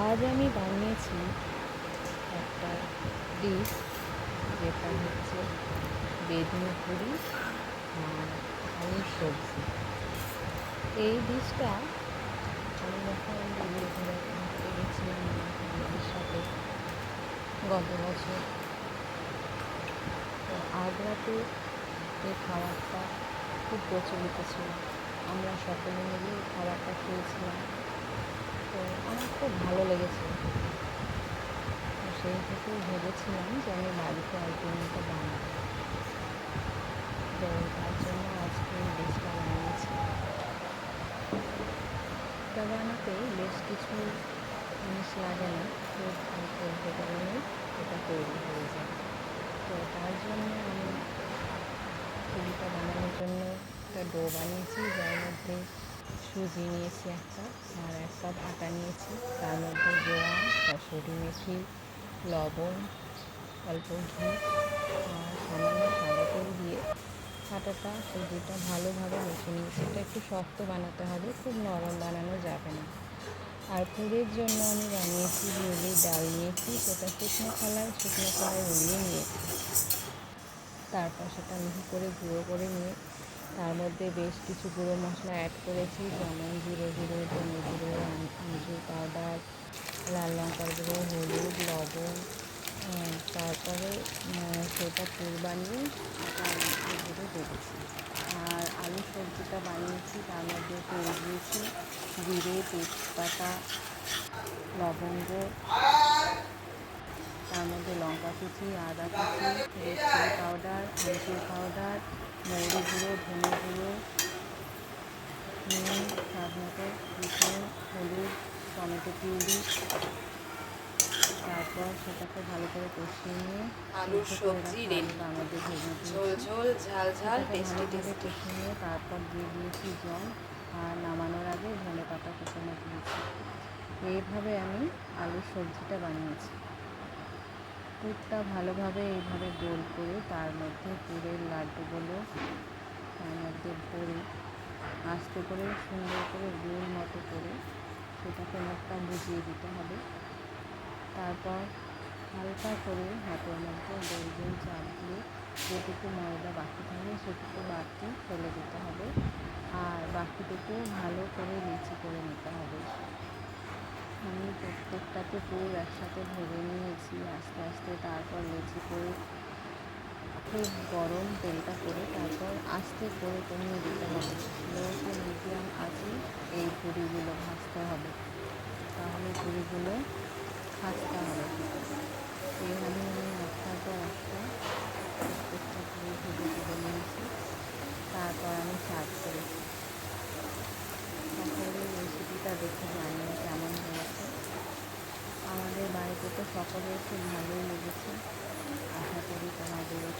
আজ আমি বানিয়েছি একটা ডিশ, যেটা হচ্ছে বেগুন পুরি আর আলুর সবজি। এই ডিশটা আমি যখন দিল্লি ঘুরতে গেছিলাম আমার ফ্যামিলির সাথে গত বছর, তো আগ্রাতে এই খাবারটা খুব প্রচলিত ছিল। আমরা সকলে মিলে এই খাবারটা খেয়েছিলাম, তো আমার খুব ভালো লেগেছে। তো সেই থেকেই ভেবেছিলাম যে আমি বাড়িতে একদিনটা বানাবো। তো তার জন্য আজকে এই ডিশটা বানিয়েছি। এটা বানাতে বেশ কিছু জিনিস লাগে না, খুব অল্প উপকরণে এটা তৈরি হয়ে যায়। তো তার জন্য আমি পুরিটা বানানোর জন্য একটা ডো বানিয়েছি, যার মধ্যে সুজি নিয়েছি একটা, আর 1 কাপ আটা নিয়েছি। তার মধ্যে জোয়ান, কসুরি মেথি, লবণ, অল্প ঘি আর সামান্য সাদা তেল দিয়ে আটাটা সুজিটা ভালোভাবে মেখে নিয়েছি। এটা একটু শক্ত বানাতে হবে, খুব নরম বানানো যাবে না। আর পুরের জন্য আমি বানিয়েছি বিউলির ডাল নিয়েছি, সেটা শুকনো খোলায় উলিয়ে নিয়েছি। তারপর সেটা মিহি করে গুঁড়ো করে নিয়ে তার মধ্যে বেশ কিছু গুঁড়ো মশলা অ্যাড করেছি, যেমন জিরে গুঁড়ো, ধনে গুঁড়ো, আমচুর পাউডার, লাল লঙ্কার গুঁড়ো, হলুদ, লবণ। তারপরে সেটা পুর বানিয়ে আটার মধ্যে দিয়েছি। আর আলু সবজিটা বানিয়েছি, তার মধ্যে তেল দিয়েছি, জিরে, তেজপাতা, লবঙ্গ, তার মধ্যে লঙ্কা কুচি, আদা কুচি, রেড চিলি পাউডার, আমচুর পাউডার, মৌরি গুঁড়ো, ধনে গুঁড়ো, নুন, স্বাদ মতো লবণ, হলুদ, টমেটো পিউরি। তারপর সেটাকে ভালো করে কষিয়ে নিয়ে আলুর সবজি রেডি। তার মধ্যে ভেজে ঝোল দিয়েছি। ঝোল ঝাল ঝাল টেস্টি ভালোভাবে টেস্টি। কষিয়ে নিয়ে তারপর দিয়ে দিয়েছি জল, আর নামানোর আগে ধনেপাতা কুচানো দিয়েছি। এইভাবে আমি আলুর সবজিটা বানিয়েছি। পুরটা ভালোভাবে এইভাবে গোল করে তার মধ্যে পুরের লাড্ডুগুলো তার মধ্যে ভরে আস্তে করে সুন্দর করে গোল মতো করে সেটাকে মুখটা বুঝিয়ে দিতে হবে। তারপর হালকা করে হাতের মধ্যে গোল গোল চাপ দিয়ে যেটুকু ময়দা বাকি থাকবে সেটুকু বাড়তি ফেলে দিতে হবে, আর বাকিটুকু ভালো করে লিচি করে নিতে হবে। আমি প্রত্যেকটাকে পুরো একসাথে ভেজে নিয়েছি আস্তে আস্তে। তারপর লিচি করে খুব গরম তেলটা করে তারপর আস্তে করে কমিয়ে দিতে হবে। লো টু মিডিয়াম আছে এই পুরিগুলো ভাজতে হবে, তাহলে পুরিগুলো ভাজতে হবে। এইভাবে আমি একটার পর একটা প্রত্যেকটা পুরি ভেজে তুলে নিয়েছি। তারপর আমি সার্ভ করেছি। সকলের রেসিপিটা দেখে জানিয়ে কেমন হয়েছে। আমাদের বাড়িতে তো সকলের খুব ভালোই লেগেছে। আশা করি তোমাদেরও